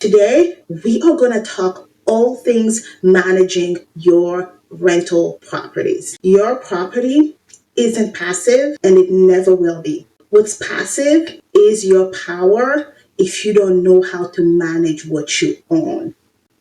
Today, we are going to talk all things managing your rental properties. Your property isn't passive and it never will be. What's passive is your power if you don't know how to manage what you own.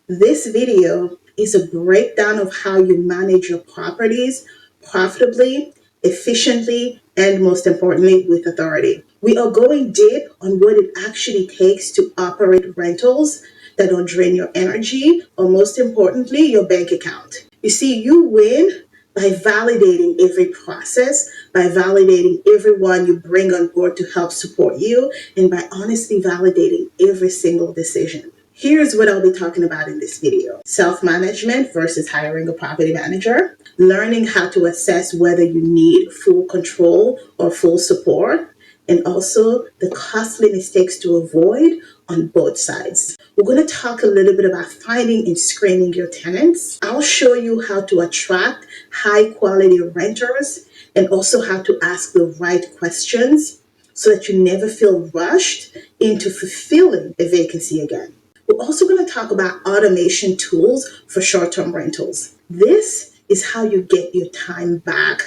This video is a breakdown of how you manage your properties profitably, efficiently, and most importantly, with authority. We are going deep on what it actually takes to operate rentals that don't drain your energy or, most importantly, your bank account. You see, you win by validating every process, by validating everyone you bring on board to help support you, and by honestly validating every single decision. Here's what I'll be talking about in this video. Self-management versus hiring a property manager. Learning how to assess whether you need full control or full support. And also the costly mistakes to avoid on both sides. We're going to talk a little bit about finding and screening your tenants. I'll show you how to attract high quality renters and also how to ask the right questions so that you never feel rushed into fulfilling a vacancy again. We're also going to talk about automation tools for short-term rentals. This is how you get your time back.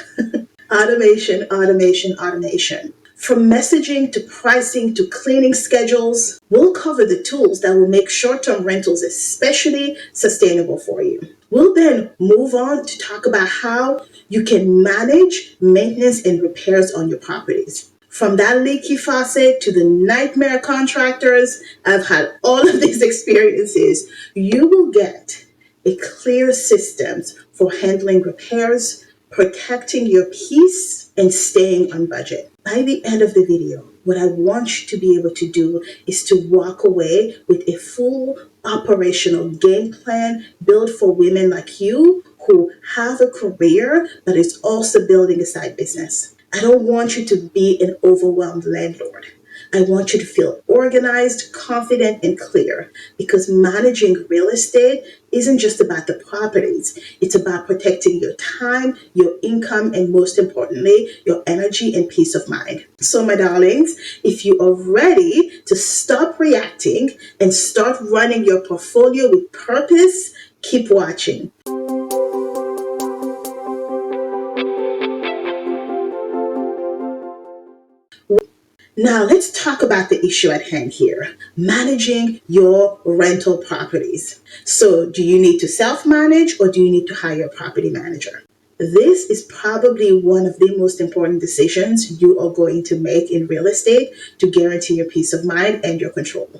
Automation, automation, automation. From messaging to pricing to cleaning schedules, we'll cover the tools that will make short-term rentals especially sustainable for you. We'll then move on to talk about how you can manage maintenance and repairs on your properties. From that leaky faucet to the nightmare contractors, I've had all of these experiences. You will get a clear system for handling repairs, protecting your peace, and staying on budget. By the end of the video, what I want you to be able to do is to walk away with a full operational game plan built for women like you who have a career but is also building a side business. I don't want you to be an overwhelmed landlord. I want you to feel organized, confident, and clear because managing real estate isn't just about the properties. It's about protecting your time, your income, and most importantly, your energy and peace of mind. So, my darlings, if you are ready to stop reacting and start running your portfolio with purpose, keep watching. Now, let's talk about the issue at hand here, managing your rental properties. So, do you need to self-manage or do you need to hire a property manager? This is probably one of the most important decisions you are going to make in real estate to guarantee your peace of mind and your control.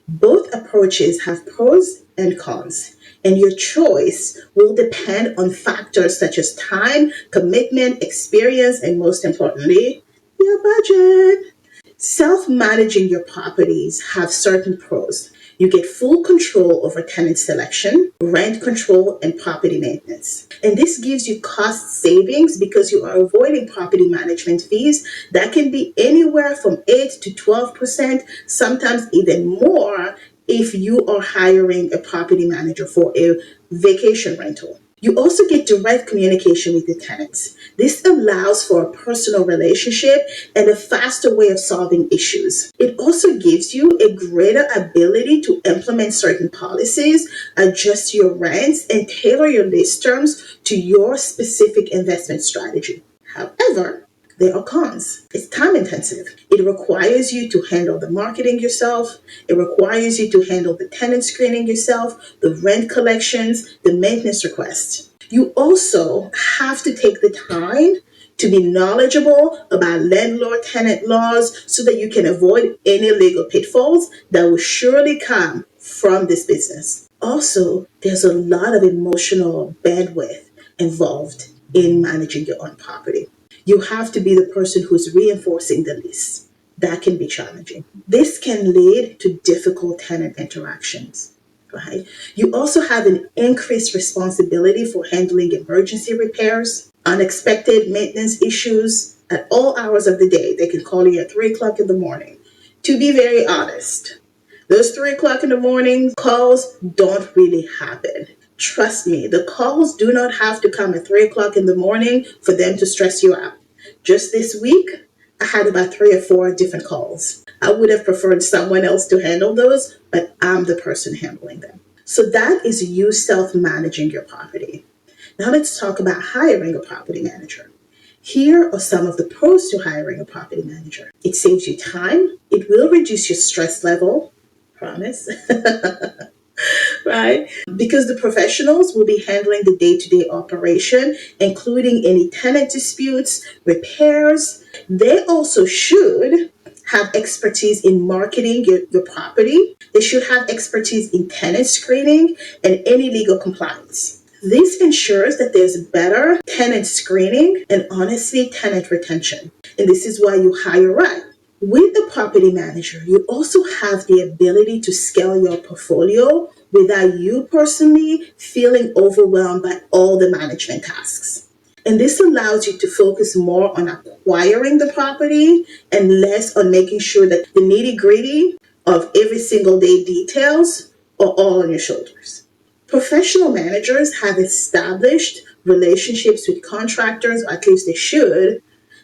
Both approaches have pros and cons, and your choice will depend on factors such as time, commitment, experience, and most importantly, your budget. Self-managing your properties have certain pros. You get full control over tenant selection, rent control, and property maintenance. And this gives you cost savings because you are avoiding property management fees that can be anywhere from 8 to 12%, sometimes even more if you are hiring a property manager for a vacation rental. You also get direct communication with the tenants. This allows for a personal relationship and a faster way of solving issues. It also gives you a greater ability to implement certain policies, adjust your rents, and tailor your lease terms to your specific investment strategy. However, there are cons. It's time intensive. It requires you to handle the marketing yourself. It requires you to handle the tenant screening yourself, the rent collections, the maintenance requests. You also have to take the time to be knowledgeable about landlord-tenant laws so that you can avoid any legal pitfalls that will surely come from this business. Also, there's a lot of emotional bandwidth involved in managing your own property. You have to be the person who's reinforcing the lease. That can be challenging. This can lead to difficult tenant interactions, right? You also have an increased responsibility for handling emergency repairs, unexpected maintenance issues at all hours of the day. They can call you at 3 o'clock in the morning. To be very honest, those 3 o'clock in the morning calls don't really happen. Trust me, the calls do not have to come at 3 o'clock in the morning for them to stress you out. Just this week, I had about 3 or 4 different calls. I would have preferred someone else to handle those, but I'm the person handling them. So that is you self-managing your property. Now let's talk about hiring a property manager. Here are some of the pros to hiring a property manager. It saves you time. It will reduce your stress level. Promise. Right? Because the professionals will be handling the day to day operation, including any tenant disputes, repairs. They also should have expertise in marketing your property. They should have expertise in tenant screening and any legal compliance. This ensures that there's better tenant screening and honestly tenant retention. And this is why you hire right. With the property manager, you also have the ability to scale your portfolio without you personally feeling overwhelmed by all the management tasks. And this allows you to focus more on acquiring the property and less on making sure that the nitty gritty of every single day details are all on your shoulders. Professional managers have established relationships with contractors, or at least they should,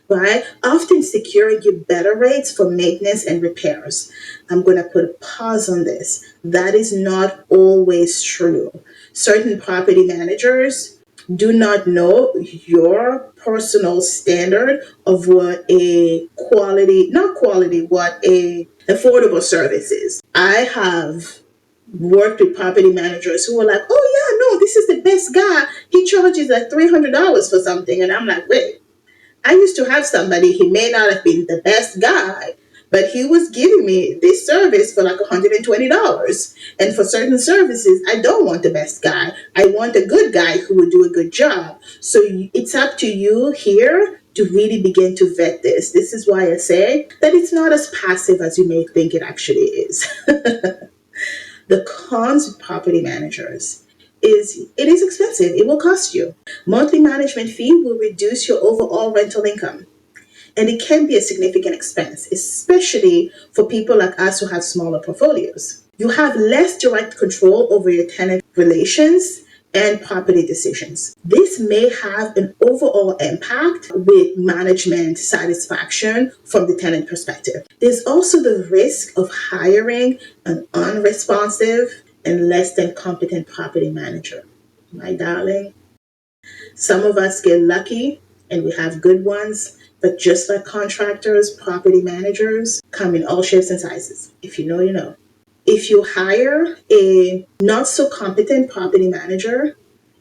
right? Often securing you better rates for maintenance and repairs. I'm going to put a pause on this. That is not always true. Certain property managers do not know your personal standard of what a quality, not quality, what a affordable service is. I have worked with property managers who were like, oh yeah, no, this is the best guy. He charges like $300 for something. And I'm like, wait, I used to have somebody, he may not have been the best guy, but he was giving me this service for like $120. And for certain services, I don't want the best guy. I want a good guy who will do a good job. So it's up to you here to really begin to vet this. This is why I say that it's not as passive as you may think it actually is. The cons of property managers is it is expensive. It will cost you. Monthly management fee will reduce your overall rental income. And it can be a significant expense, especially for people like us who have smaller portfolios. You have less direct control over your tenant relations and property decisions. This may have an overall impact with management satisfaction from the tenant perspective. There's also the risk of hiring an unresponsive and less than competent property manager. My darling, some of us get lucky and we have good ones, but just like contractors, property managers come in all shapes and sizes. If you know, you know. If you hire a not so competent property manager,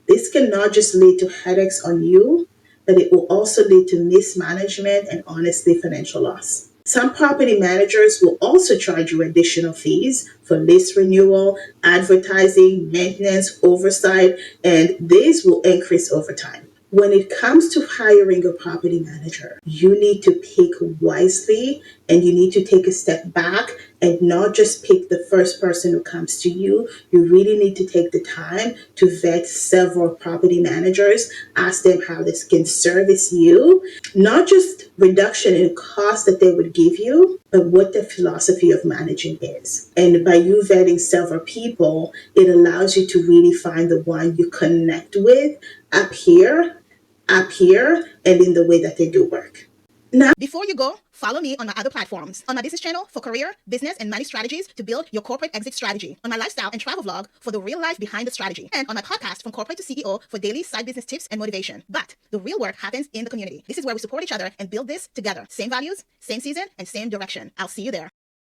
this can not just lead to headaches on you, but it will also lead to mismanagement and honestly financial loss. Some property managers will also charge you additional fees for lease renewal, advertising, maintenance, oversight, and these will increase over time. When it comes to hiring a property manager, you need to pick wisely and you need to take a step back and not just pick the first person who comes to you. You really need to take the time to vet several property managers, ask them how this can service you, not just reduction in cost that they would give you, but what the philosophy of managing is. And by you vetting several people, it allows you to really find the one you connect with up here, and in the way that they do work. Now, before you go, follow me on my other platforms. On my business channel for career, business, and money strategies to build your corporate exit strategy. On my lifestyle and travel vlog for the real life behind the strategy. And on my podcast From Corporate to CEO for daily side business tips and motivation. But the real work happens in the community. This is where we support each other and build this together. Same values, same season, and same direction. I'll see you there.